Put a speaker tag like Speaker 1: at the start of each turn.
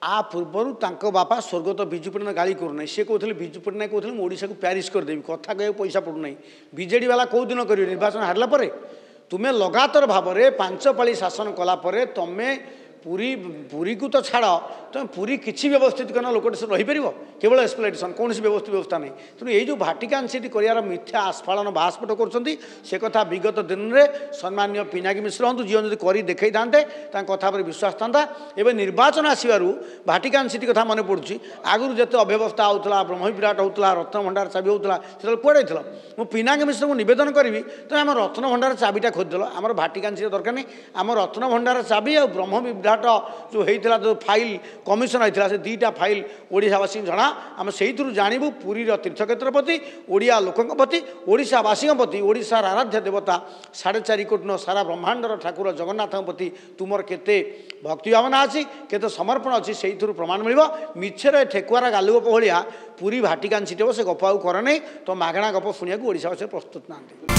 Speaker 1: आ पूर्वर बापा स्वर्गत विजु पट्टनायक गाड़ी करूना सी कहते विजु पट्टनायक कहते ओडिशा को प्यारिश करदेवी कथा कह पैसा पड़ूना बीजेडी वाला कौ दिन कर निर्वाचन हारला तुम्हें लगातार भाव में 5 पाली शासन कलापर तुम्हें पुरी पुरी को तो छाड़ तुम पुरी किसी व्यवस्थित करना लोक रहीपर केवल एक्सप्लोइटेशन कौन व्यवस्थित व्यवस्था नहीं तेणु ये जो भाटिकान सिटी कर मिथ्या आस्फालन बास्फोट कर कथा विगत दिन में सम्मान्य पिनाकी मिश्र हूँ जी जो कर देखई था कथा पर विश्वास था एवं निर्वाचन आसवर भाटिकान सिटी कथा मन पड़ुଛି आगुरी जिते अव्यवस्था होता ब्रह्म विराट होता रत्न भंडार चाबी होता से कौड़े मु पिनाकी मिश्र को निवेदन करी तुम आम रत्न भंडार चाबीटा खोजदेल आम भाटिकान सिटी दरकार नहीं आम रत्न भंडार चाबी और ब्रह्म विराट जो होता जो फाइल कमिशन होता से 2टा फाइल ओडावासी जना आम से जानवु पुरी तीर्थक्षेत्र प्रति ओडिया लोकों प्रति ओडावासी प्रति ओडार आराध्य देवता 4.5 कोटी सारा ब्रह्मांडर ठाकुर जगन्नाथ प्रति तुमर केते भक्ति भावना अच्छी केते समर्पण अच्छी से प्रमाण मिल मिछर ठेकुआर गालुगप भाया पुरी भाटिकान सिटी से गप आउ कर नहीं तो मागणा गप शुणा ओडावासी प्रस्तुत ना।